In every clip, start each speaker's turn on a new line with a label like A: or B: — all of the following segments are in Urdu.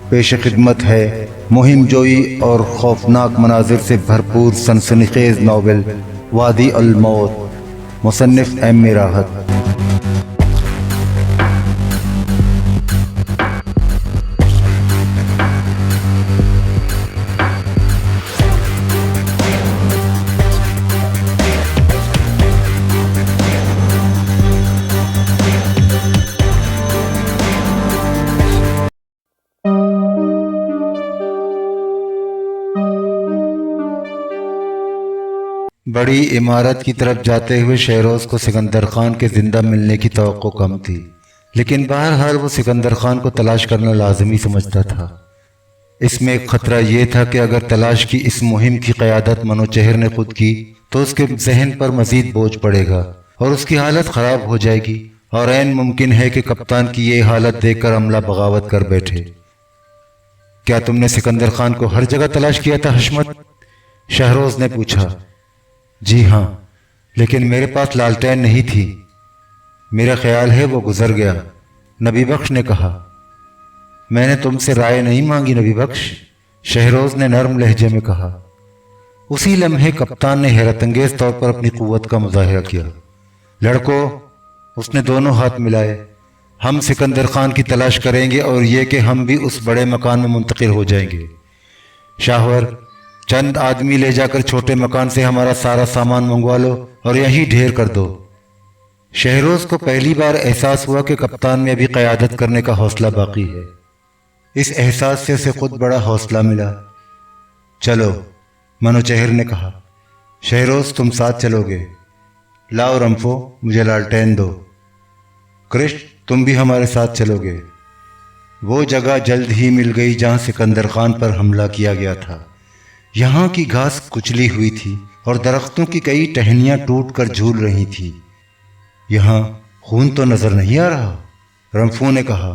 A: پیش خدمت ہے مہم جوئی اور خوفناک مناظر سے بھرپور سنسنیخیز ناول وادی الموت، مصنف ایم راحت۔ بڑی عمارت کی طرف جاتے ہوئے شہروز کو سکندر خان کے زندہ ملنے کی توقع کم تھی، لیکن بہرحال وہ سکندر خان کو تلاش کرنا لازمی سمجھتا تھا۔ اس میں ایک خطرہ یہ تھا کہ اگر تلاش کی اس مہم کی قیادت منوچہر نے خود کی تو اس کے ذہن پر مزید بوجھ پڑے گا اور اس کی حالت خراب ہو جائے گی، اور عین ممکن ہے کہ کپتان کی یہ حالت دیکھ کر عملہ بغاوت کر بیٹھے۔ کیا تم نے سکندر خان کو ہر جگہ تلاش کیا تھا حشمت؟ شہروز نے پوچھا۔ جی ہاں، لیکن میرے پاس لالٹین نہیں تھی۔ میرا خیال ہے وہ گزر گیا، نبی بخش نے کہا۔ میں نے تم سے رائے نہیں مانگی نبی بخش، شہروز نے نرم لہجے میں کہا۔ اسی لمحے کپتان نے حیرت انگیز طور پر اپنی قوت کا مظاہرہ کیا۔ لڑکو، اس نے دونوں ہاتھ ملائے، ہم سکندر خان کی تلاش کریں گے اور یہ کہ ہم بھی اس بڑے مکان میں منتقل ہو جائیں گے۔ شاہور، چند آدمی لے جا کر چھوٹے مکان سے ہمارا سارا سامان منگوا لو اور یہیں ڈھیر کر دو۔ شہروز کو پہلی بار احساس ہوا کہ کپتان میں ابھی قیادت کرنے کا حوصلہ باقی ہے۔ اس احساس سے اسے خود بڑا حوصلہ ملا۔ چلو، منوچہر نے کہا۔ شہروز، تم ساتھ چلو گے؟ لاؤ رمفو، مجھے لالٹین دو۔ کرش، تم بھی ہمارے ساتھ چلو گے؟ وہ جگہ جلد ہی مل گئی جہاں سکندر خان پر حملہ کیا گیا تھا۔ یہاں کی گھاس کچلی ہوئی تھی اور درختوں کی کئی ٹہنیاں ٹوٹ کر جھول رہی تھی۔ یہاں خون تو نظر نہیں آ رہا، رمفو نے کہا۔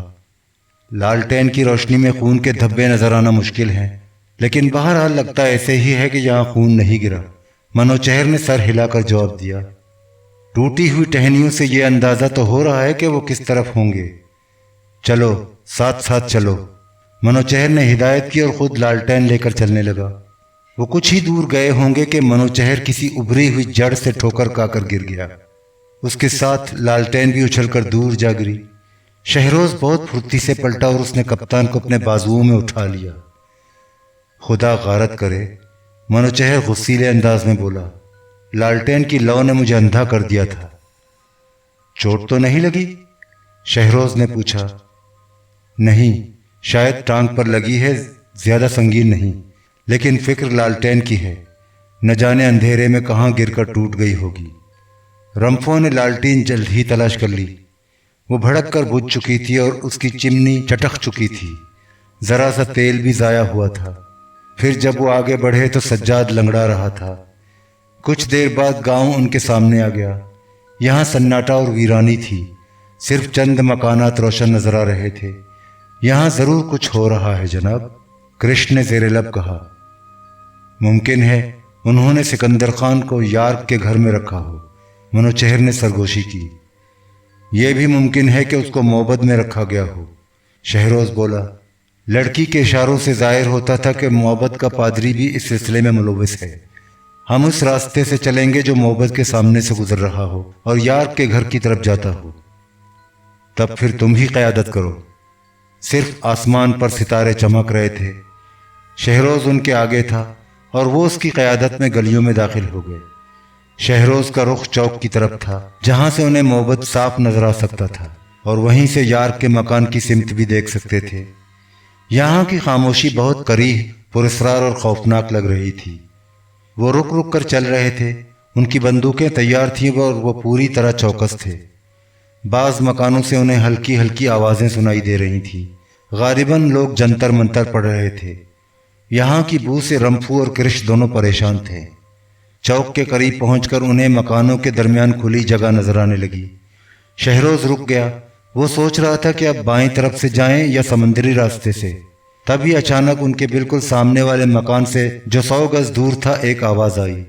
A: لالٹین کی روشنی میں خون کے دھبے نظر آنا مشکل ہیں، لیکن بہرحال لگتا ایسے ہی ہے کہ یہاں خون نہیں گرا، منوچہر نے سر ہلا کر جواب دیا۔ ٹوٹی ہوئی ٹہنیوں سے یہ اندازہ تو ہو رہا ہے کہ وہ کس طرف ہوں گے۔ چلو، ساتھ ساتھ چلو، منوچہر نے ہدایت کی اور خود لالٹین لے کر چلنے لگا۔ وہ کچھ ہی دور گئے ہوں گے کہ منوچہر کسی ابری ہوئی جڑ سے ٹھوکر کھا کر گر گیا۔ اس کے ساتھ لالٹین بھی اچھل کر دور جا گری۔ شہروز بہت پھرتی سے پلٹا اور اس نے کپتان کو اپنے بازوؤں میں اٹھا لیا۔ خدا غارت کرے، منوچہر غصیلے انداز میں بولا، لالٹین کی لو نے مجھے اندھا کر دیا تھا۔ چوٹ تو نہیں لگی؟ شہروز نے پوچھا۔ نہیں، شاید ٹانگ پر لگی ہے، زیادہ سنگین نہیں، لیکن فکر لالٹین کی ہے، نہ جانے اندھیرے میں کہاں گر کر ٹوٹ گئی ہوگی۔ رمفو نے لالٹین جلد ہی تلاش کر لی۔ وہ بھڑک کر بجھ چکی تھی اور اس کی چمنی چٹک چکی تھی، ذرا سا تیل بھی ضائع ہوا تھا۔ پھر جب وہ آگے بڑھے تو سجاد لنگڑا رہا تھا۔ کچھ دیر بعد گاؤں ان کے سامنے آ گیا۔ یہاں سناٹا اور ویرانی تھی، صرف چند مکانات روشن نظر آ رہے تھے۔ یہاں ضرور کچھ ہو رہا ہے جناب، کرش نے زیر لب کہا۔ ممکن ہے انہوں نے سکندر خان کو یارک کے گھر میں رکھا ہو، منوچہر نے سرگوشی کی۔ یہ بھی ممکن ہے کہ اس کو موبد میں رکھا گیا ہو، شہروز بولا۔ لڑکی کے اشاروں سے ظاہر ہوتا تھا کہ موبد کا پادری بھی اس سلسلے میں ملوث ہے۔ ہم اس راستے سے چلیں گے جو موبد کے سامنے سے گزر رہا ہو اور یارک کے گھر کی طرف جاتا ہو۔ تب پھر تم ہی قیادت کرو۔ صرف آسمان پر ستارے چمک رہے تھے۔ شہروز ان کے آگے تھا اور وہ اس کی قیادت میں گلیوں میں داخل ہو گئے۔ شہروز کا رخ چوک کی طرف تھا، جہاں سے انہیں موبد صاف نظر آ سکتا تھا، اور وہیں سے یارک کے مکان کی سمت بھی دیکھ سکتے تھے۔ یہاں کی خاموشی بہت قریح، پراسرار اور خوفناک لگ رہی تھی۔ وہ رک رک کر چل رہے تھے، ان کی بندوقیں تیار تھیں اور وہ پوری طرح چوکس تھے۔ بعض مکانوں سے انہیں ہلکی ہلکی آوازیں سنائی دے رہی تھیں، غالباً لوگ جنتر منتر پڑھ رہے تھے۔ یہاں کی بو سے رمفو اور کرش دونوں پریشان تھے۔ چوک کے قریب پہنچ کر انہیں مکانوں کے درمیان کھلی جگہ نظر آنے لگی۔ شہروز رک گیا، وہ سوچ رہا تھا کہ اب بائیں طرف سے جائیں یا سمندری راستے سے۔ تبھی اچانک ان کے بالکل سامنے والے مکان سے جو 100 گز دور تھا ایک آواز آئی۔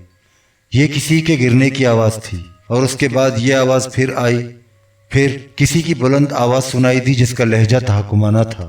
A: یہ کسی کے گرنے کی آواز تھی، اور اس کے بعد یہ آواز پھر آئی، پھر کسی کی بلند آواز سنائی دی جس کا لہجہ تحکمانہ تھا۔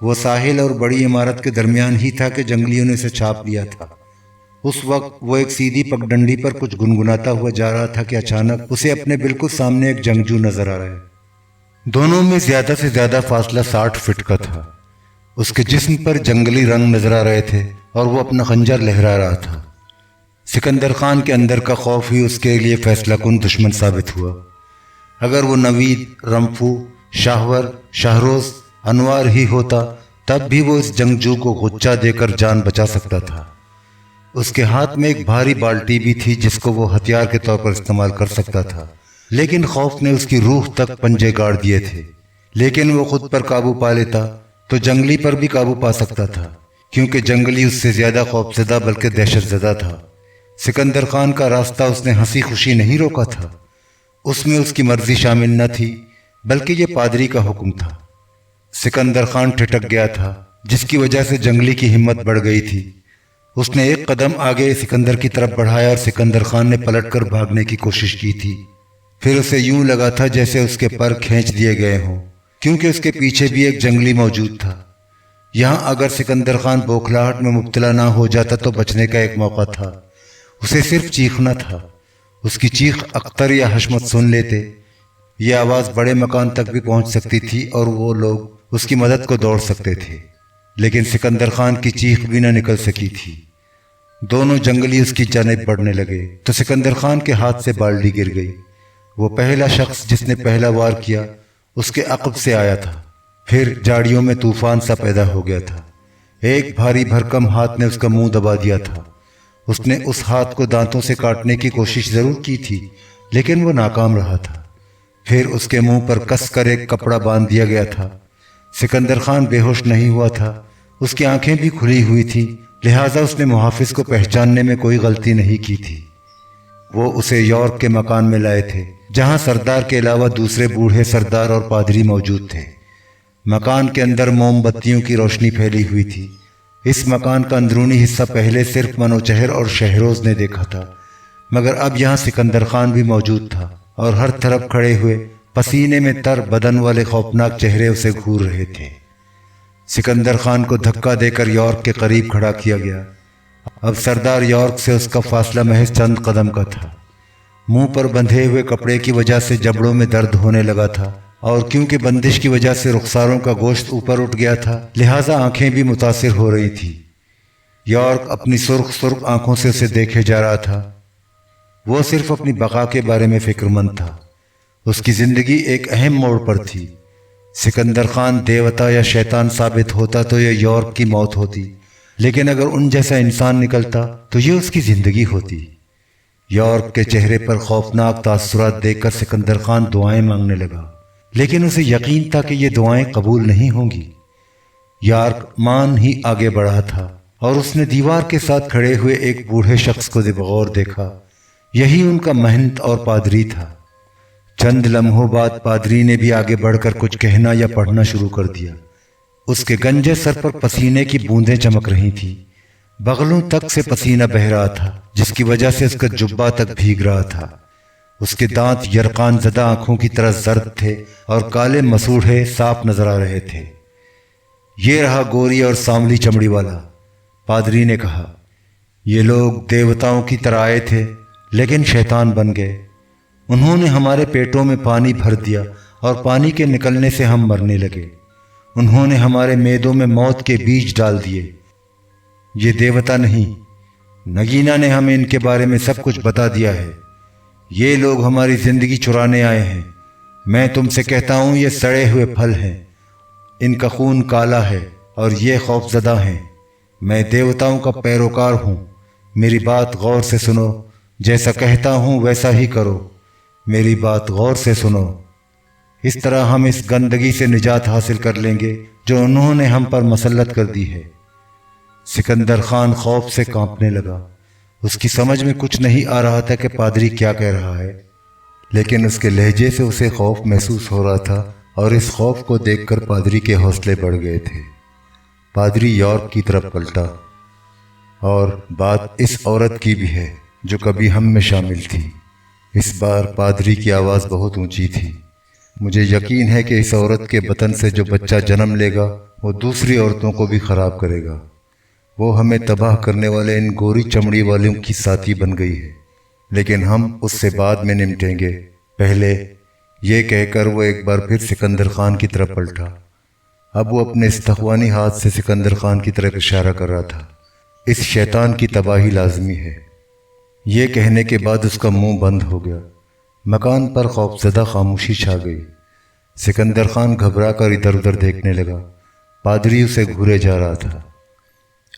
A: وہ ساحل اور بڑی عمارت کے درمیان ہی تھا کہ جنگلیوں نے اسے چھاپ لیا تھا۔ اس وقت وہ ایک سیدھی پگڈنڈی پر کچھ گنگناتا ہوا جا رہا تھا کہ اچانک اسے اپنے بالکل سامنے ایک جنگجو نظر آ رہا ہے۔ دونوں میں زیادہ سے زیادہ فاصلہ 60 فٹ کا تھا۔ اس کے جسم پر جنگلی رنگ نظر آ رہے تھے اور وہ اپنا خنجر لہرا رہا تھا۔ سکندر خان کے اندر کا خوف ہی اس کے لیے فیصلہ کن دشمن ثابت ہوا۔ اگر وہ نوید، رمفو، شاہور، شہروز، انوار ہی ہوتا تب بھی وہ اس جنگجو کو غچہ دے کر جان بچا سکتا تھا۔ اس کے ہاتھ میں ایک بھاری بالٹی بھی تھی جس کو وہ ہتھیار کے طور پر استعمال کر سکتا تھا، لیکن خوف نے اس کی روح تک پنجے گاڑ دیے تھے۔ لیکن وہ خود پر قابو پا لیتا تو جنگلی پر بھی قابو پا سکتا تھا، کیونکہ جنگلی اس سے زیادہ خوفزدہ بلکہ دہشت زدہ تھا۔ سکندر خان کا راستہ اس نے ہنسی خوشی نہیں روکا تھا، اس میں اس کی مرضی شامل نہ تھی بلکہ یہ پادری کا حکم تھا۔ سکندر خان ٹھٹک گیا تھا، جس کی وجہ سے جنگلی کی ہمت بڑھ گئی تھی۔ اس نے ایک قدم آگے سکندر کی طرف بڑھایا اور سکندر خان نے پلٹ کر بھاگنے کی کوشش کی تھی۔ پھر اسے یوں لگا تھا جیسے اس کے پر کھینچ دیے گئے ہوں، کیونکہ اس کے پیچھے بھی ایک جنگلی موجود تھا۔ یہاں اگر سکندر خان بوکھلاہٹ میں مبتلا نہ ہو جاتا تو بچنے کا ایک موقع تھا۔ اسے صرف چیخنا تھا۔ اس کی چیخ اختر یا حشمت سن لیتے، یہ آواز بڑے مکان تک بھی پہنچ سکتی تھی اور وہ لوگ اس کی مدد کو دوڑ سکتے تھے، لیکن سکندر خان کی چیخ بھی نہ نکل سکی تھی۔ دونوں جنگلی اس کی جانب بڑھنے لگے تو سکندر خان کے ہاتھ سے بالٹی گر گئی۔ وہ پہلا شخص جس نے پہلا وار کیا اس کے عقب سے آیا تھا۔ پھر جاڑیوں میں طوفان سا پیدا ہو گیا تھا۔ ایک بھاری بھرکم ہاتھ نے اس کا منہ دبا دیا تھا۔ اس نے اس ہاتھ کو دانتوں سے کاٹنے کی کوشش ضرور کی تھی، لیکن وہ ناکام رہا تھا۔ پھر اس کے منہ پر کس کر ایک کپڑا باندھ دیا گیا تھا۔ سکندر خان بے ہوش نہیں ہوا تھا، اس کی آنکھیں بھی کھلی ہوئی تھی، لہٰذا اس نے محافظ کو پہچاننے میں کوئی غلطی نہیں کی تھی۔ وہ اسے یورک کے مکان میں لائے تھے، جہاں سردار کے علاوہ دوسرے بوڑھے سردار اور پادری موجود تھے۔ مکان کے اندر موم بتیوں کی روشنی پھیلی ہوئی تھی۔ اس مکان کا اندرونی حصہ پہلے صرف منوچہر اور شہروز نے دیکھا تھا، مگر اب یہاں سکندر خان بھی موجود تھا اور ہر طرف کھڑے ہوئے پسینے میں تر بدن والے خوفناک چہرے اسے گھور رہے تھے۔ سکندر خان کو دھکا دے کر یورک کے قریب کھڑا کیا گیا۔ اب سردار یورک سے اس کا فاصلہ محض چند قدم کا تھا۔ منہ پر بندھے ہوئے کپڑے کی وجہ سے جبڑوں میں درد ہونے لگا تھا، اور کیونکہ بندش کی وجہ سے رخساروں کا گوشت اوپر اٹھ گیا تھا، لہٰذا آنکھیں بھی متاثر ہو رہی تھیں۔ یورک اپنی سرخ سرخ آنکھوں سے اسے دیکھے جا رہا تھا۔ وہ صرف اپنی بقا کے بارے میں فکر مند تھا۔ اس کی زندگی ایک اہم موڑ پر تھی۔ سکندر خان دیوتا یا شیطان ثابت ہوتا تو یہ یورک کی موت ہوتی، لیکن اگر ان جیسا انسان نکلتا تو یہ اس کی زندگی ہوتی۔ یورک کے چہرے پر خوفناک تاثرات دیکھ کر سکندر خان دعائیں مانگنے لگا، لیکن اسے یقین تھا کہ یہ دعائیں قبول نہیں ہوں گی۔ یورک مان ہی آگے بڑھا تھا اور اس نے دیوار کے ساتھ کھڑے ہوئے ایک بوڑھے شخص کو بغور دیکھا۔ یہی ان کا مہنت اور پادری تھا۔ چند لمحوں بعد پادری نے بھی آگے بڑھ کر کچھ کہنا یا پڑھنا شروع کر دیا۔ اس کے گنجے سر پر پسینے کی بوندیں چمک رہی تھیں، بغلوں تک سے پسینہ بہہ رہا تھا، جس کی وجہ سے اس کا جبہ تک بھیگ رہا تھا۔ اس کے دانت یرقان زدہ آنکھوں کی طرح زرد تھے اور کالے مسوڑھے صاف نظر آ رہے تھے۔ یہ رہا گوری اور سانولی چمڑی والا، پادری نے کہا۔ یہ لوگ دیوتاؤں کی طرح آئے تھے لیکن شیطان بن گئے۔ انہوں نے ہمارے پیٹوں میں پانی بھر دیا اور پانی کے نکلنے سے ہم مرنے لگے۔ انہوں نے ہمارے معدوں میں موت کے بیج ڈال دیے۔ یہ دیوتا نہیں، نگینا نے ہمیں ان کے بارے میں سب کچھ بتا دیا ہے۔ یہ لوگ ہماری زندگی چرانے آئے ہیں۔ میں تم سے کہتا ہوں یہ سڑے ہوئے پھل ہیں، ان کا خون کالا ہے اور یہ خوف زدہ ہیں۔ میں دیوتاؤں کا پیروکار ہوں، میری بات غور سے سنو، جیسا کہتا ہوں ویسا ہی کرو، میری بات غور سے سنو۔ اس طرح ہم اس گندگی سے نجات حاصل کر لیں گے جو انہوں نے ہم پر مسلط کر دی ہے۔ سکندر خان خوف سے کانپنے لگا۔ اس کی سمجھ میں کچھ نہیں آ رہا تھا کہ پادری کیا کہہ رہا ہے، لیکن اس کے لہجے سے اسے خوف محسوس ہو رہا تھا، اور اس خوف کو دیکھ کر پادری کے حوصلے بڑھ گئے تھے۔ پادری یورک کی طرف پلٹا، اور بات اس عورت کی بھی ہے جو کبھی ہم میں شامل تھی۔ اس بار پادری کی آواز بہت اونچی تھی۔ مجھے یقین ہے کہ اس عورت کے بطن سے جو بچہ جنم لے گا وہ دوسری عورتوں کو بھی خراب کرے گا۔ وہ ہمیں تباہ کرنے والے ان گوری چمڑی والوں کی ساتھی بن گئی ہے، لیکن ہم اس سے بعد میں نمٹیں گے۔ پہلے یہ کہہ کر وہ ایک بار پھر سکندر خان کی طرف پلٹا۔ اب وہ اپنے استخوانی ہاتھ سے سکندر خان کی طرف اشارہ کر رہا تھا۔ اس شیطان کی تباہی لازمی ہے۔ یہ کہنے کے بعد اس کا منہ بند ہو گیا۔ مکان پر خوفزدہ خاموشی چھا گئی۔ سکندر خان گھبرا کر ادھر ادھر دیکھنے لگا۔ پادری اسے گھورے جا رہا تھا۔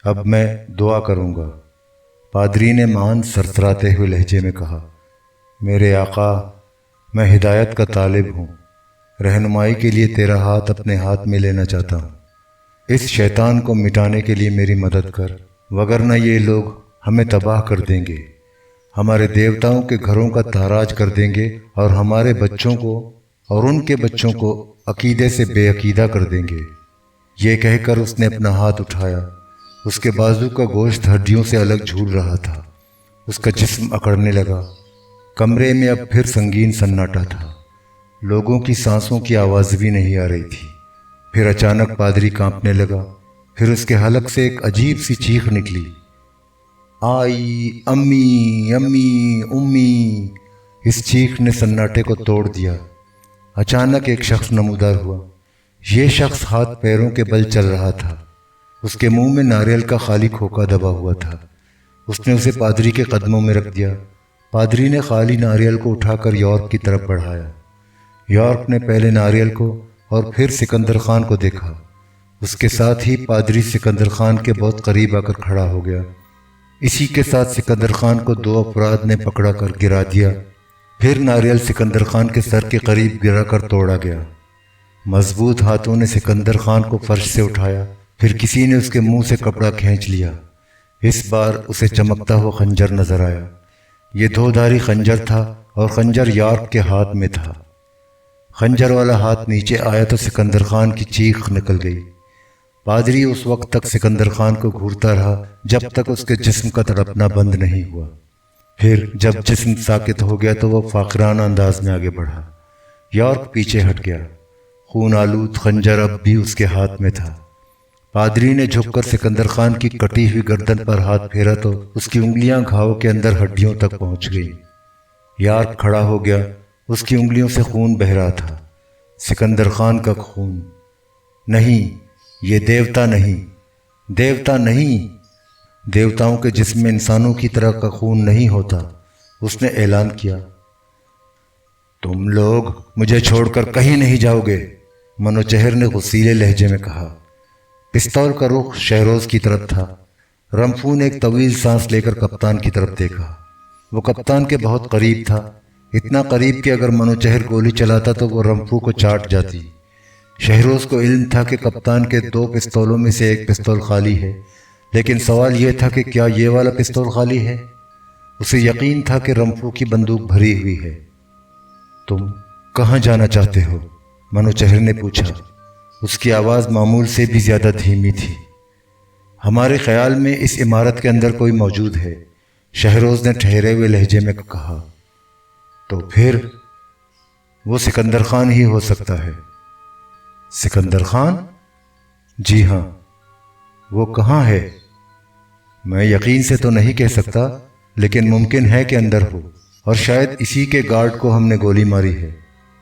A: اب میں دعا کروں گا، پادری نے مان سرسراتے ہوئے لہجے میں کہا۔ میرے آقا، میں ہدایت کا طالب ہوں، رہنمائی کے لیے تیرا ہاتھ اپنے ہاتھ میں لینا چاہتا ہوں۔ اس شیطان کو مٹانے کے لیے میری مدد کر، وگرنہ یہ لوگ ہمیں تباہ کر دیں گے، ہمارے دیوتاؤں کے گھروں کا تاراج کر دیں گے اور ہمارے بچوں کو اور ان کے بچوں کو عقیدے سے بے عقیدہ کر دیں گے۔ یہ کہہ کر اس نے اپنا ہاتھ اٹھایا۔ اس کے بازو کا گوشت ہڈیوں سے الگ جھول رہا تھا۔ اس کا جسم اکڑنے لگا۔ کمرے میں اب پھر سنگین سناٹا تھا۔ لوگوں کی سانسوں کی آواز بھی نہیں آ رہی تھی۔ پھر اچانک پادری کانپنے لگا۔ پھر اس کے حلق سے ایک عجیب سی چیخ نکلی، آئی امی امی امی۔ اس چیخ نے سناٹے کو توڑ دیا۔ اچانک ایک شخص نمودار ہوا۔ یہ شخص ہاتھ پیروں کے بل چل رہا تھا۔ اس کے منہ میں ناریل کا خالی کھوکا دبا ہوا تھا۔ اس نے اسے پادری کے قدموں میں رکھ دیا۔ پادری نے خالی ناریل کو اٹھا کر یورپ کی طرف بڑھایا۔ یورپ نے پہلے ناریل کو اور پھر سکندر خان کو دیکھا۔ اس کے ساتھ ہی پادری سکندر خان کے بہت قریب آ کر کھڑا ہو گیا۔ اسی کے ساتھ سکندر خان کو دو افراد نے پکڑا کر گرا دیا۔ پھر ناریل سکندر خان کے سر کے قریب گرا کر توڑا گیا۔ مضبوط ہاتھوں نے سکندر خان کو فرش سے اٹھایا۔ پھر کسی نے اس کے منہ سے کپڑا کھینچ لیا۔ اس بار اسے چمکتا ہوا خنجر نظر آیا۔ یہ دو دھاری خنجر تھا اور خنجر یارک کے ہاتھ میں تھا۔ خنجر والا ہاتھ نیچے آیا تو سکندر خان کی چیخ نکل گئی۔ پادری اس وقت تک سکندر خان کو گھورتا رہا جب تک اس کے جسم کا تڑپنا بند نہیں ہوا۔ پھر جب جسم ساکت ہو گیا تو وہ فاخرانہ انداز میں آگے بڑھا۔ یارک پیچھے ہٹ گیا۔ خون آلود خنجر اب بھی اس کے ہاتھ میں تھا۔ پادری نے جھک کر سکندر خان کی کٹی ہوئی گردن پر ہاتھ پھیرا تو اس کی انگلیاں گھاؤ کے اندر ہڈیوں تک پہنچ گئیں۔ یارک کھڑا ہو گیا۔ اس کی انگلیوں سے خون بہہ رہا تھا۔ سکندر خان کا خون۔ نہیں، یہ دیوتا نہیں، دیوتا نہیں، دیوتاؤں کے جسم میں انسانوں کی طرح کا خون نہیں ہوتا۔ اس نے اعلان کیا۔ تم لوگ مجھے چھوڑ کر کہیں نہیں جاؤ گے، منوچہر نے غصیلے لہجے میں کہا۔ پستول کا رخ شہروز کی طرف تھا۔ رمفو نے ایک طویل سانس لے کر کپتان کی طرف دیکھا۔ وہ کپتان کے بہت قریب تھا، اتنا قریب کہ اگر منوچہر گولی چلاتا تو وہ رمفو کو چاٹ جاتی۔ شہروز کو علم تھا کہ کپتان کے دو پستولوں میں سے ایک پستول خالی ہے، لیکن سوال یہ تھا کہ کیا یہ والا پستول خالی ہے؟ اسے یقین تھا کہ رمفو کی بندوق بھری ہوئی ہے۔ تم کہاں جانا چاہتے ہو؟ منوچہر نے پوچھا۔ اس کی آواز معمول سے بھی زیادہ دھیمی تھی۔ ہمارے خیال میں اس عمارت کے اندر کوئی موجود ہے، شہروز نے ٹھہرے ہوئے لہجے میں کہا۔ تو پھر وہ سکندر خان ہی ہو سکتا ہے۔ سکندر خان؟ جی ہاں۔ وہ کہاں ہے؟ میں یقین سے تو نہیں کہہ سکتا، لیکن ممکن ہے کہ اندر ہو، اور شاید اسی کے گارڈ کو ہم نے گولی ماری ہے۔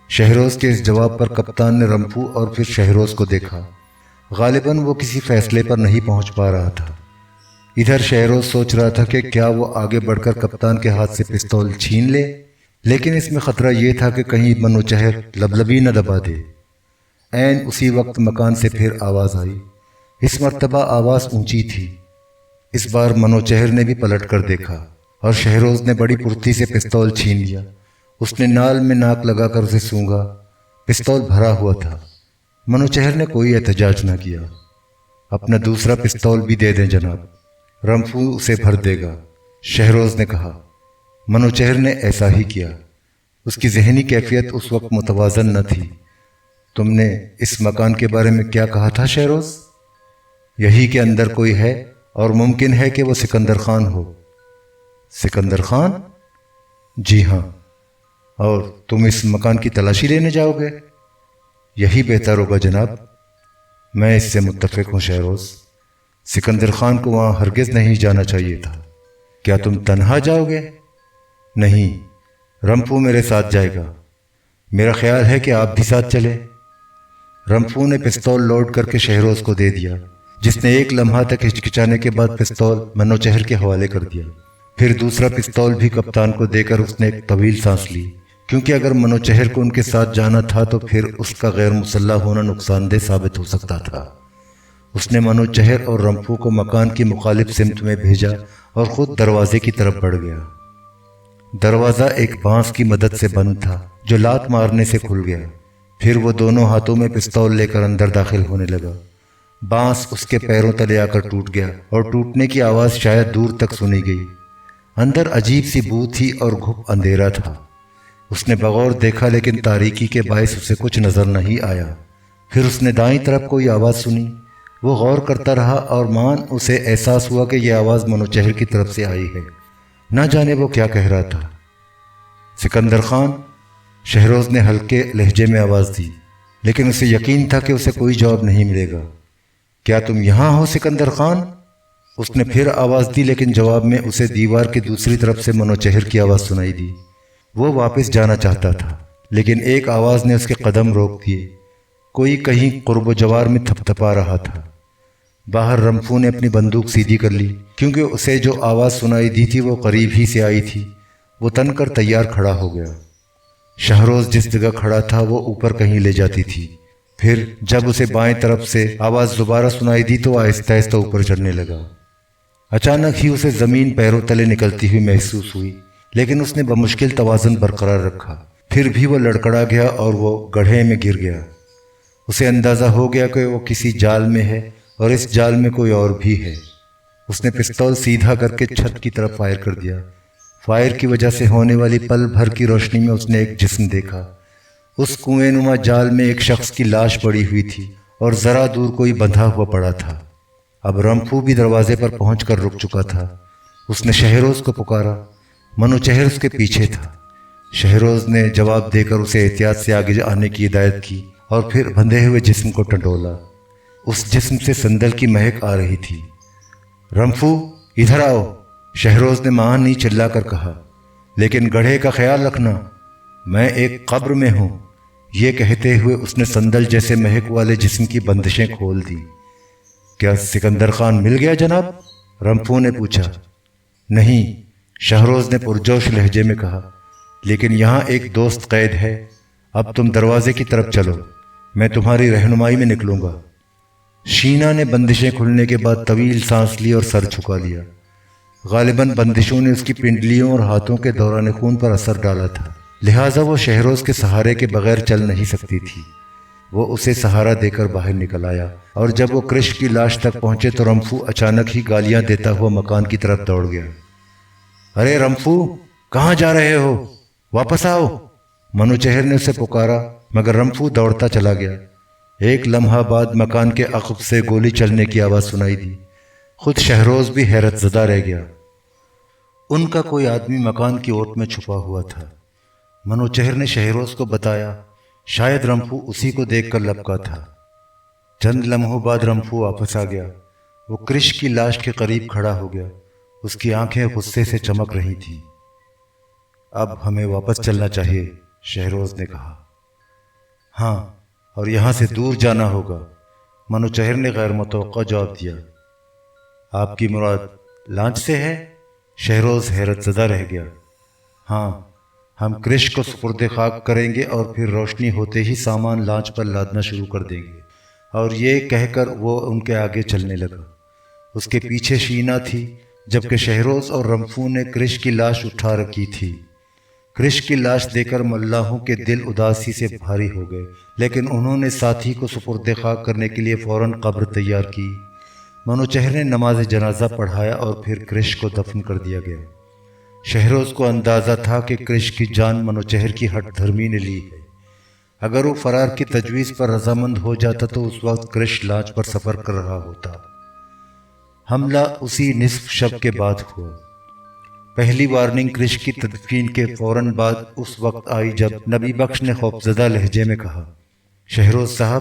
A: شہروز کے اس جواب پر کپتان نے رمفو اور پھر شہروز کو دیکھا۔ غالباً وہ کسی فیصلے پر نہیں پہنچ پا رہا تھا۔ ادھر شہروز سوچ رہا تھا کہ کیا وہ آگے بڑھ کر کپتان کے ہاتھ سے پستول چھین لے، لیکن اس میں خطرہ یہ تھا کہ کہیں منوچہر لبلبی نہ دبا دے۔ عین اسی وقت مکان سے پھر آواز آئی۔ اس مرتبہ آواز اونچی تھی۔ اس بار منوچہر نے بھی پلٹ کر دیکھا اور شہروز نے بڑی پھرتی سے پستول چھین لیا۔ اس نے نال میں ناک لگا کر اسے سونگا۔ پستول بھرا ہوا تھا۔ منوچہر نے کوئی احتجاج نہ کیا۔ اپنا دوسرا پستول بھی دے دیں جناب، رمفو اسے بھر دے گا، شہروز نے کہا۔ منوچہر نے ایسا ہی کیا۔ اس کی ذہنی کیفیت اس وقت متوازن نہ تھی۔ تم نے اس مکان کے بارے میں کیا کہا تھا شہروز؟ یہی کہ اندر کوئی ہے اور ممکن ہے کہ وہ سکندر خان ہو۔ سکندر خان؟ جی ہاں۔ اور تم اس مکان کی تلاشی لینے جاؤ گے؟ یہی بہتر ہوگا جناب۔ میں اس سے متفق ہوں شہروز، سکندر خان کو وہاں ہرگز نہیں جانا چاہیے تھا۔ کیا تم تنہا جاؤ گے؟ نہیں، رمپو میرے ساتھ جائے گا۔ میرا خیال ہے کہ آپ بھی ساتھ چلیں۔ رمپو نے پستول لوڈ کر کے شہروز کو دے دیا، جس نے ایک لمحہ تک ہچکچانے کے بعد پستول منوچہر کے حوالے کر دیا۔ پھر دوسرا پستول بھی کپتان کو دے کر اس نے ایک طویل سانس لی، کیونکہ اگر منوچہر کو ان کے ساتھ جانا تھا تو پھر اس کا غیر مسلح ہونا نقصان دہ ثابت ہو سکتا تھا۔ اس نے منوچہر اور رمپو کو مکان کی مخالف سمت میں بھیجا اور خود دروازے کی طرف بڑھ گیا۔ دروازہ ایک بانس کی مدد سے بند تھا جو لات مارنے سے کھل گیا۔ پھر وہ دونوں ہاتھوں میں پستول لے کر اندر داخل ہونے لگا۔ بانس اس کے پیروں تلے آ کر ٹوٹ گیا اور ٹوٹنے کی آواز شاید دور تک سنی گئی۔ اندر عجیب سی بو تھی اور گھپ اندھیرا تھا۔ اس نے بغور دیکھا لیکن تاریکی کے باعث اسے کچھ نظر نہیں آیا۔ پھر اس نے دائیں طرف کوئی آواز سنی۔ وہ غور کرتا رہا اور مان اسے احساس ہوا کہ یہ آواز منوچہر کی طرف سے آئی ہے۔ نہ جانے وہ کیا کہہ رہا تھا۔ سکندر خان، شہروز نے ہلکے لہجے میں آواز دی، لیکن اسے یقین تھا کہ اسے کوئی جواب نہیں ملے گا۔ کیا تم یہاں ہو سکندر خان؟ اس نے پھر آواز دی، لیکن جواب میں اسے دیوار کی دوسری طرف سے منوچہر کی آواز سنائی دی۔ وہ واپس جانا چاہتا تھا، لیکن ایک آواز نے اس کے قدم روک دیے۔ کوئی کہیں قرب و جوار میں تھپ تھپا رہا تھا۔ باہر رمپو نے اپنی بندوق سیدھی کر لی، کیونکہ اسے جو آواز سنائی دی تھی وہ قریب ہی سے آئی تھی۔ وہ تن کر تیار کھڑا ہو گیا۔ شہروز جس جگہ کھڑا تھا وہ اوپر کہیں لے جاتی تھی۔ پھر جب اسے بائیں طرف سے آواز دوبارہ سنائی دی تو آہستہ آہستہ اوپر چڑھنے لگا۔ اچانک ہی اسے زمین پیروں تلے نکلتی ہوئی محسوس ہوئی، لیکن اس نے بمشکل توازن برقرار رکھا۔ پھر بھی وہ لڑکڑا گیا اور وہ گڑھے میں گر گیا۔ اسے اندازہ ہو گیا کہ وہ کسی جال میں ہے اور اس جال میں کوئی اور بھی ہے۔ اس نے پستول سیدھا کر کے چھت کی طرف فائر کر دیا۔ فائر کی وجہ سے ہونے والی پل بھر کی روشنی میں اس نے ایک جسم دیکھا۔ اس کنویں نما جال میں ایک شخص کی لاش پڑی ہوئی تھی اور ذرا دور کوئی بندھا ہوا پڑا تھا۔ اب رمپو بھی دروازے پر پہنچ کر رک چکا تھا۔ اس نے شہروز کو پکارا۔ منوچہر اس کے پیچھے تھا۔ شہروز نے جواب دے کر اسے احتیاط سے آگے آنے کی ہدایت کی اور پھر بندھے ہوئے جسم کو ٹٹولا۔ اس جسم سے سندل کی مہک آ رہی تھی۔ رمپو، ادھر آؤ، شہروز نے معنی چلا کر کہا، لیکن گڑھے کا خیال رکھنا، میں ایک قبر میں ہوں۔ یہ کہتے ہوئے اس نے سندل جیسے مہک والے جسم کی بندشیں کھول دی۔ کیا سکندر خان مل گیا جناب؟ رمپو نے پوچھا۔ نہیں، شہروز نے پرجوش لہجے میں کہا، لیکن یہاں ایک دوست قید ہے۔ اب تم دروازے کی طرف چلو، میں تمہاری رہنمائی میں نکلوں گا۔ شینا نے بندشیں کھلنے کے بعد طویل سانس لی اور سر جھکا لیا۔ غالباً بندشوں نے اس کی پنڈلیوں اور ہاتھوں کے دوران خون پر اثر ڈالا تھا، لہٰذا وہ شہروز کے سہارے کے بغیر چل نہیں سکتی تھی۔ وہ اسے سہارا دے کر باہر نکل آیا، اور جب وہ کرش کی لاش تک پہنچے تو رمپو اچانک ہی گالیاں دیتا ہوا مکان کی طرف دوڑ گیا۔ ارے رمپو، کہاں جا رہے ہو؟ واپس آؤ، منوچہر نے اسے پکارا، مگر رمپو دوڑتا چلا گیا۔ ایک لمحہ بعد مکان کے عقب سے گولی چلنے کی آواز سنائی دی۔ خود شہروز بھی حیرت زدہ رہ گیا۔ ان کا کوئی آدمی مکان کی اوٹ میں چھپا ہوا تھا۔ منوچہر نے شہروز کو بتایا، شاید رمپو اسی کو دیکھ کر لپکا تھا۔ چند لمحوں بعد رمپو واپس آ گیا۔ وہ کرش کی لاش کے قریب کھڑا ہو گیا۔ اس کی آنکھیں غصے سے چمک رہی تھیں۔ اب ہمیں واپس چلنا چاہیے، شہروز نے کہا۔ ہاں، اور یہاں سے دور جانا ہوگا، منوچہر نے غیر متوقع جواب دیا۔ آپ کی مراد لانچ سے ہے؟ شہروز حیرت زدہ رہ گیا۔ ہاں، ہم کرش کو سپرد خاک کریں گے اور پھر روشنی ہوتے ہی سامان لانچ پر لادنا شروع کر دیں گے۔ اور یہ کہہ کر وہ ان کے آگے چلنے لگا۔ اس کے پیچھے شینا تھی، جبکہ شہروز اور رمپو نے کرش کی لاش اٹھا رکھی تھی۔ کرش کی لاش دیکھ کر ملاحوں کے دل اداسی سے بھاری ہو گئے، لیکن انہوں نے ساتھی کو سپرد خاک کرنے کے لیے فوراً قبر تیار کی۔ منوچہر نے نماز جنازہ پڑھایا اور پھر کرش کو دفن کر دیا گیا۔ شہروز کو اندازہ تھا کہ کرش کی جان منوچہر کی ہٹ دھرمی نے لی ہے۔ اگر وہ فرار کی تجویز پر رضامند ہو جاتا تو اس وقت کرش لانچ پر سفر کر رہا ہوتا۔ حملہ اسی نصف شب کے بعد ہوا۔ پہلی وارننگ کرش کی تدفین کے فوراً بعد اس وقت آئی جب نبی بخش نے خوفزدہ لہجے میں کہا، شہروز صاحب،